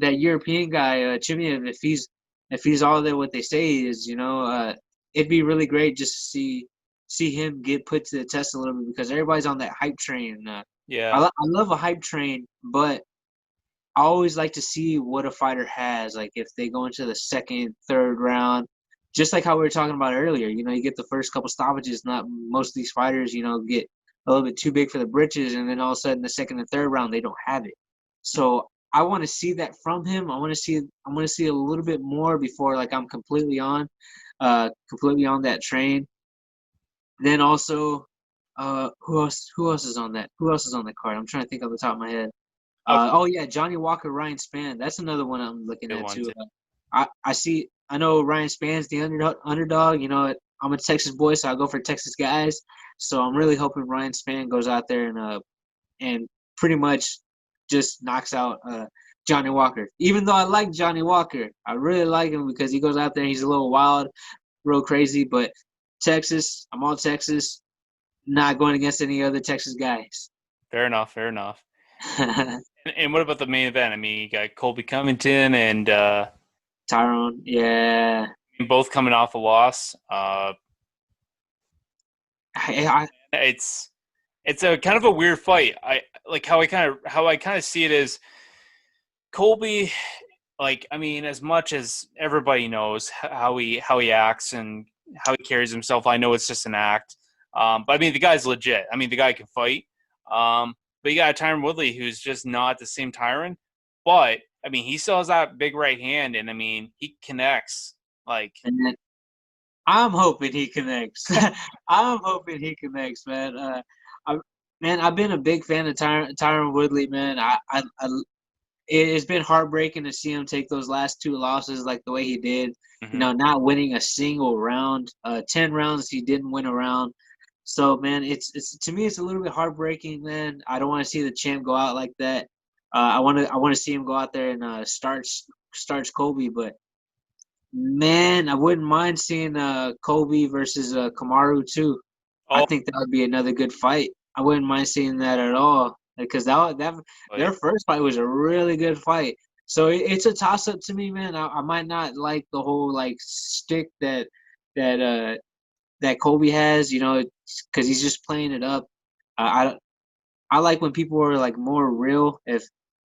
European guy Chimiev, if he's all that what they say he is, it'd be really great just to see him get put to the test a little bit because everybody's on that hype train. yeah, I love a hype train, but I always like to see what a fighter has. Like if they go into the second, third round, just like how we were talking about earlier. You get the first couple stoppages. Not most of these fighters, get a little bit too big for the britches, and then all of a sudden the second and third round they don't have it. So I want to see that from him. I want to see a little bit more before like I'm completely on that train. Then also, who else is on that? Who else is on the card? I'm trying to think off the top of my head. a Oh yeah, Johnny Walker, Ryan Spann. That's another one I'm looking good at one too. too. I see. I know Ryan Spann's the underdog. I'm a Texas boy, so I go for Texas guys. So I'm really hoping Ryan Spann goes out there and pretty much just knocks out Johnny Walker. Even though I like Johnny Walker, I really like him because he goes out there. He's a little wild, real crazy. But Texas, I'm all Texas. Not going against any other Texas guys. Fair enough. Fair enough. And what about the main event? I mean, you got Colby Covington and Tyrone, yeah. both coming off a loss. I, It's a kind of a weird fight. I like how I kind of see it is Colby. Like, I mean, as much as everybody knows how he acts and how he carries himself, I know it's just an act. But I mean, the guy's legit. I mean, the guy can fight. But you got Tyron Woodley, who's just not the same Tyron. But I mean, he still has that big right hand, and I mean, he connects. Like, and I'm hoping he connects. I'm hoping he connects, man. I, man, I've been a big fan of Tyron Woodley, man. It's been heartbreaking to see him take those last two losses like the way he did. mhm. Not winning a single round. 10 rounds he didn't win a round. So man, it's to me it's a little bit heartbreaking, man. I don't want to see the champ go out like that. I want to see him go out there and starch Kobe, but man, I wouldn't mind seeing Kobe versus Kamaru too. I Oh, think that would be another good fight. I wouldn't mind seeing that at all because that their like, first fight was a really good fight. So it's a toss up to me, man. I might not like the whole like stick that that Kobe has, because he's just playing it up. I like when people are like more real.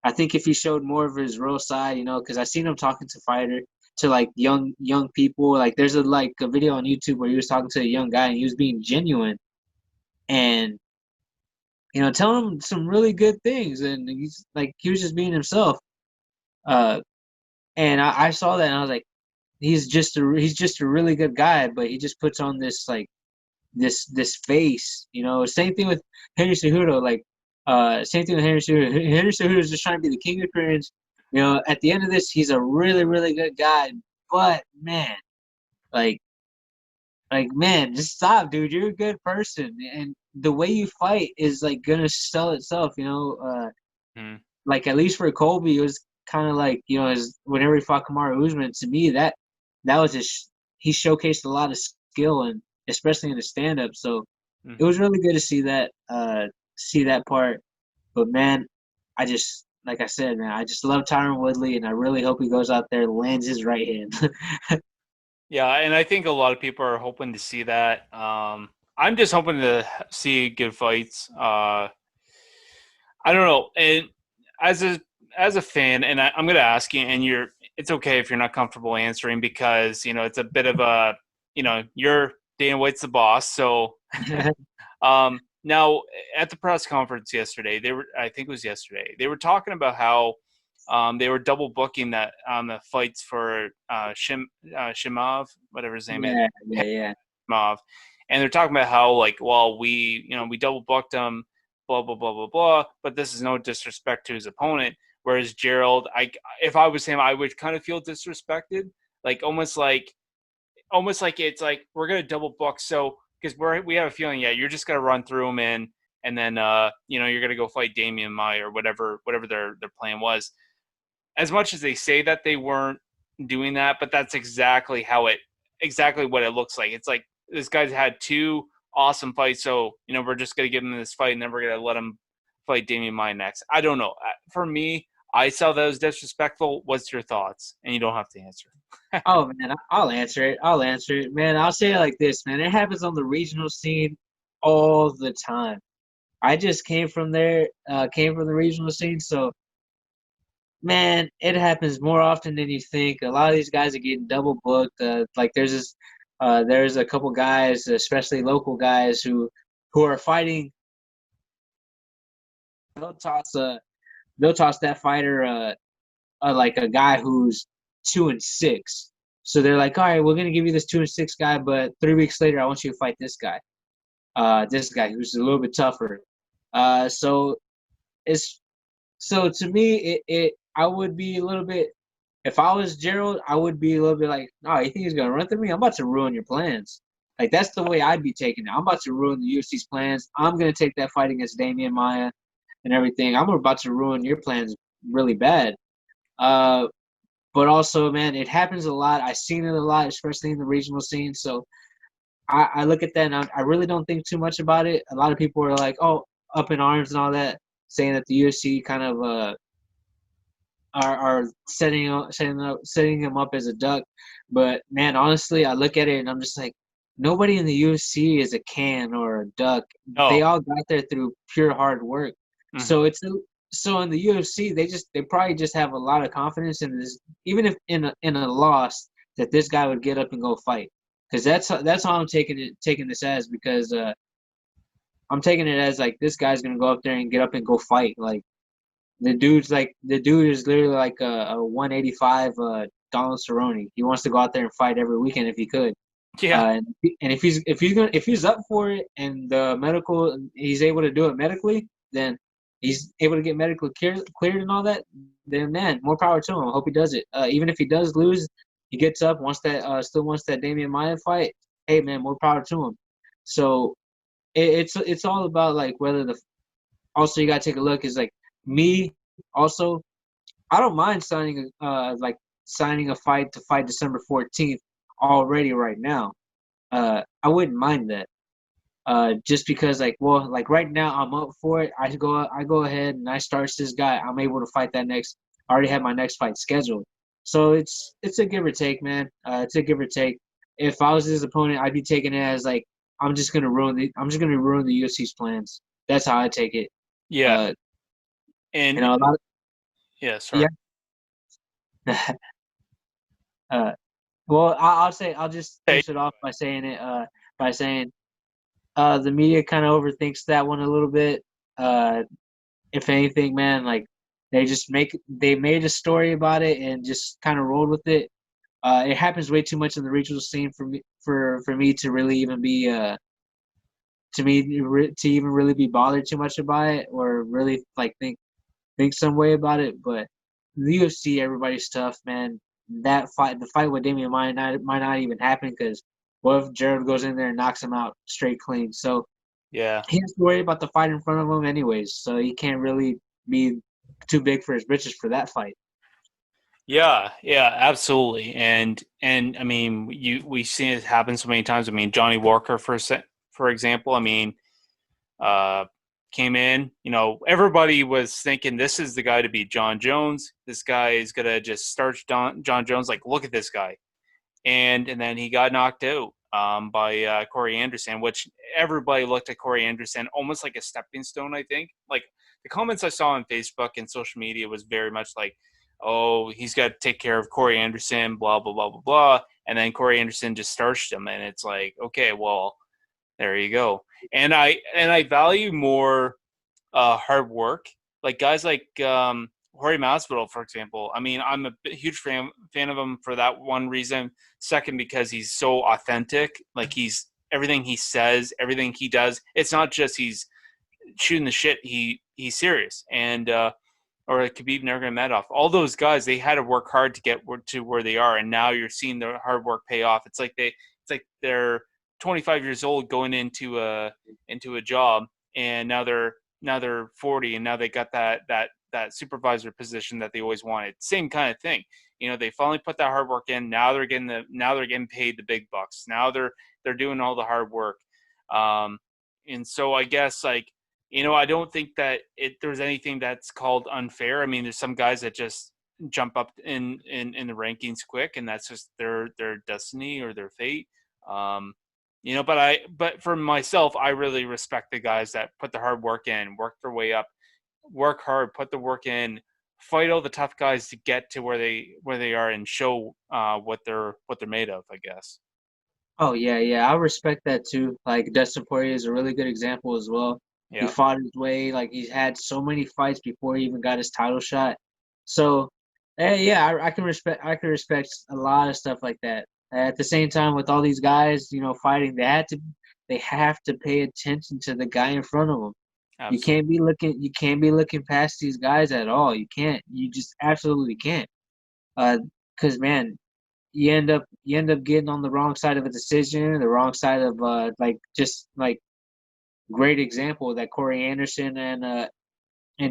I think if he showed more of his real side, because I seen him talking to like young people. Like there's a video on YouTube where he was talking to a young guy and he was being genuine and telling him some really good things and he was just being himself. Uh, and I saw that and I was like, he's just a really good guy, but he just puts on this like this face. Same thing with Henry Cejudo. Same thing with Henry Cejudo. Henry Cejudo is just trying to be the king of cringe. At the end of this, he's a really really good guy. But man, like man, just stop, dude. You're a good person, and the way you fight is like gonna sell itself. mhm. Like at least for Colby, it was kind of like whenever he fought Kamaru Usman. To me, that was he showcased a lot of skill and especially in the stand up. So it Mhm. was really good to see that part. But man, I just like I said, man, I just love Tyron Woodley, and I really hope he goes out there and lands his right hand. Yeah, and I think a lot of people are hoping to see that. I'm just hoping to see good fights. I don't know. And as a fan, and I'm going to ask you, and it's okay if you're not comfortable answering because it's a bit of a you're Dana White's the boss. So now at the press conference yesterday, I think it was yesterday, they were talking about how they were double booking that on the fights for Shimov, whatever his name is, Yeah, yeah, yeah. Akhmedov, and they're talking about how like, well, we double booked him, blah blah blah blah blah, but this is no disrespect to his opponent. Whereas Gerald, if I was him, I would kind of feel disrespected, like almost like it's like we're gonna double book, so because we have a feeling, yeah, you're just gonna run through him in, and then you're gonna go fight Damian Maia or whatever their plan was. As much as they say that they weren't doing that, but that's exactly what it looks like. It's like this guy's had two awesome fights, so we're just gonna give him this fight, and then we're gonna let him fight Damian Maia next. I don't know. For me, I saw that as disrespectful. What's your thoughts? And you don't have to answer. Oh man, I'll answer it. I'll answer it, man. I'll say it like this, man. It happens on the regional scene all the time. I just came from there, came from the regional scene, so man, it happens more often than you think. A lot of these guys are getting double booked. Like there's a couple guys, especially local guys, who are fighting. They'll toss they'll toss that fighter like a guy who's 2-6. So they're like, all right, we're gonna give you this 2-6 guy, but 3 weeks later, I want you to fight this guy who's a little bit tougher. So it's so to me, it I would be a little bit. If I was Gerald, I would be a little bit like, oh, you think he's gonna run through me? I'm about to ruin your plans. Like that's the way I'd be taking it. I'm about to ruin the UFC's plans. I'm gonna take that fight against Damian Maia and everything. I'm about to ruin your plans really bad. Uh, but also, man, it happens a lot. I've seen it a lot, especially in the regional scene. So I look at that and I really don't think too much about it. A lot of people are like, oh, up in arms and all that, saying that the UFC kind of are setting him up as a duck. But man, honestly, I look at it and I'm just like, nobody in the UFC is a can or a duck. They No. all got there through pure hard work. Mm-hmm. So so in the UFC, they probably just have a lot of confidence in this, even if in a loss, that this guy would get up and go fight. Because that's how I'm taking this as, because I'm taking it as like this guy's gonna go up there and get up and go fight. Like the dude is literally like a 185 Donald Cerrone. He wants to go out there and fight every weekend if he could. Yeah. And if he's up for it and the medical he's able to do it medically, then he's able to get medically cleared and all that. Then man, more power to him. I hope he does it. Even if he does lose, he gets up, still wants that Damian Maia fight. Hey man, more power to him. So it's all about like whether the also you gotta take a look is like me also I don't mind signing a fight to fight December 14th already right now. I wouldn't mind that. Just because like right now I'm up for it. I go ahead and I start this guy. I'm able to fight that next. I already have my next fight scheduled. So it's a give or take, man. It's a give or take. If I was his opponent, I'd be taking it as like I'm just gonna ruin the UFC's plans. That's how I take it. Yeah. Uh, And a lot of, yeah, sorry. yeah. uh, well, I'll say I'll just Hey, finish it off by saying by saying the media kind of overthinks that one a little bit. Uh, if anything, man, like they made a story about it and just kind of rolled with it. It happens way too much in the regional scene for me to really even be to even really be bothered too much about it or really like think some way about it. But the UFC, everybody's tough, man. The fight with Damian might not even happen because what if Jared goes in there and knocks him out straight clean? So yeah. he has to worry about the fight in front of him anyways. So he can't really be too big for his britches for that fight. Yeah, yeah, absolutely. And I mean, we've seen it happen so many times. I mean, Johnny Walker for example, I mean, uh came in, everybody was thinking this is the guy to beat John Jones. This guy is going to just starch John Jones, like look at this guy. And then he got knocked out by Corey Anderson, which everybody looked at Corey Anderson almost like a stepping stone. I think like the comments I saw on Facebook and social media was very much like, "Oh, he's got to take care of Corey Anderson," blah blah blah blah blah, and then Corey Anderson just starched him, and it's like, okay, well, there you go. And I value more hard work. Like guys like Jorge Masvidal, for example. I mean, I'm a huge fan of him for that one reason. Second, because he's so authentic. Like everything he says, everything he does. It's not just he's shooting the shit. He's serious. And or like Khabib Nurmagomedov, all those guys, they had to work hard to get to where they are, and now you're seeing their hard work pay off. It's like they're 25 years old going into a job, and now they're 40, and now they got that supervisor position that they always wanted. Same kind of thing. They finally put that hard work in. Now they're getting paid the big bucks. Now they're doing all the hard work. And so I guess I don't think that there's anything that's called unfair. I mean, there's some guys that just jump up in the rankings quick, and that's just their destiny or their fate. But for myself, I really respect the guys that put the hard work in, work their way up, work hard, put the work in, fight all the tough guys to get to where they are and show what they're made of, I guess. Oh yeah, yeah, I respect that too. Like Dustin Poirier is a really good example as well. He Yeah, fought his way, like he's had so many fights before he even got his title shot. So, yeah, I can respect a lot of stuff like that. At the same time, with all these guys, fighting, they have to pay attention to the guy in front of them. absolutely. You can't be looking past these guys at all. You can't. You just absolutely can't. Because man, you end up getting on the wrong side of a decision, the wrong side of like just like great example that Corey Anderson and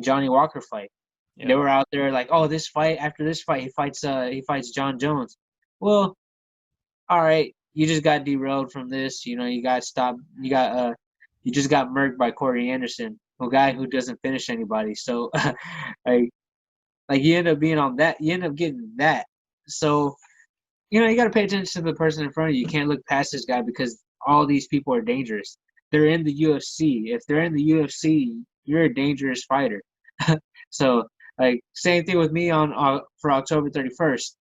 Johnny Walker fight. They Yeah, were out there like, oh, after this fight he fights John Jones. Well, all right, you just got derailed from this. You got stopped. You just got murked by Corey Anderson, a guy who doesn't finish anybody. So like you end up being on that. You end up getting that. So you got to pay attention to the person in front of you. You can't look past this guy because all these people are dangerous. They're in the UFC. If they're in the UFC, you're a dangerous fighter. So, like, same thing with me on for October 31st.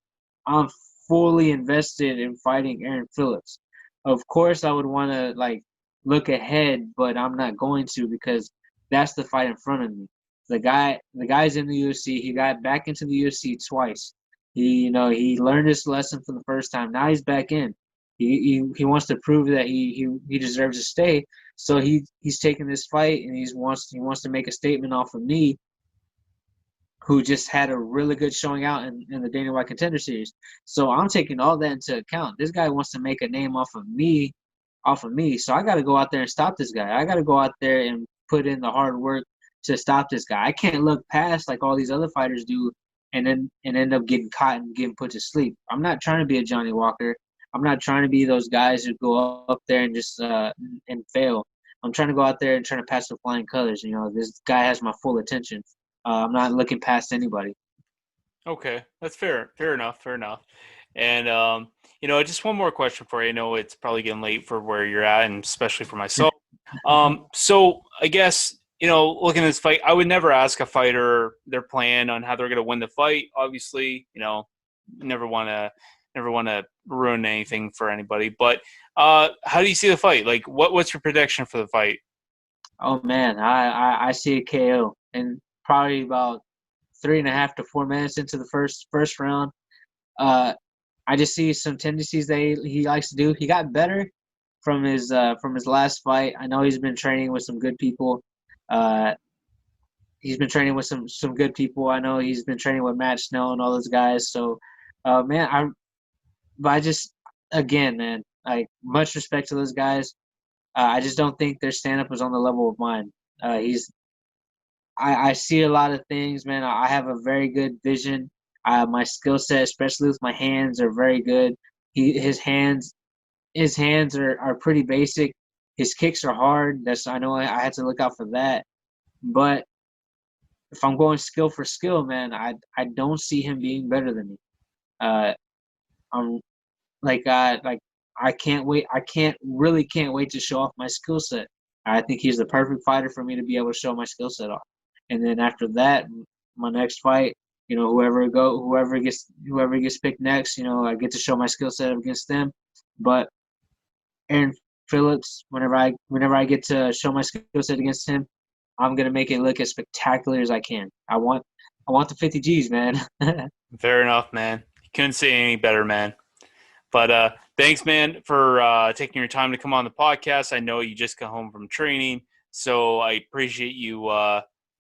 I'm fully invested in fighting Aaron Phillips. Of course, I would want to like look ahead, but I'm not going to because that's the fight in front of me. The guy's in the UFC. He got back into the UFC twice. He learned his lesson for the first time. Now he's back in. He wants to prove that he deserves to stay. So he's taking this fight and he wants to make a statement off of me, who just had a really good showing out in the Dana White Contender Series. So I'm taking all that into account. This guy wants to make a name off of me. So I got to go out there and stop this guy. I got to go out there and put in the hard work to stop this guy. I can't look past like all these other fighters do, and end up getting caught and getting put to sleep. I'm not trying to be a Johnny Walker. I'm not trying to be those guys who go up there and just and fail. I'm trying to go out there and trying to pass the flying colors. This guy has my full attention. I'm not looking past anybody. okay, that's fair. Fair enough. Fair enough. And just one more question for you. I know it's probably getting late for where you're at, and especially for myself. So I guess looking at this fight, I would never ask a fighter their plan on how they're going to win the fight. Obviously, never want to ruin anything for anybody. But how do you see the fight? Like, what's your prediction for the fight? Oh man, I see a KO and probably about 3.5 to 4 minutes into the first round. Uh, I just see some tendencies that he likes to do. He got better from his last fight. I know he's been training with some good people. Uh, he's been training with some good people. I know he's been training with Matt Snell and all those guys. So, man, I just again, man, like much respect to those guys. I just don't think their stand up is on the level of mine. He's I see a lot of things, man. I have a very good vision. My skill set, especially with my hands, are very good. His hands are pretty basic. His kicks are hard. I know I had to look out for that. But if I'm going skill for skill, man, I don't see him being better than me. Uh, I'm like I can't wait. Can't wait to show off my skill set. I think he's the perfect fighter for me to be able to show my skill set off. And then after that, my next fight, whoever gets picked next, I get to show my skill set against them. But Aaron Phillips, whenever I get to show my skill set against him, I'm gonna make it look as spectacular as I can. I want the 50 G's, man. Fair enough, man. You couldn't say any better, man. But thanks, man, for taking your time to come on the podcast. I know you just got home from training, so I appreciate you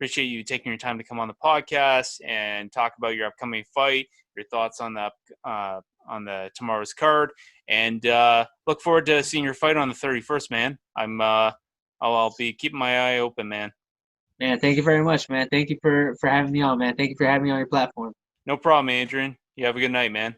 taking your time to come on the podcast and talk about your upcoming fight, your thoughts on the tomorrow's card, and look forward to seeing your fight on the 31st, man. I'll be keeping my eye open, man. Man, thank you very much, man. Thank you for having me on, man. Thank you for having me on your platform. No problem, Adrian. You have a good night, man.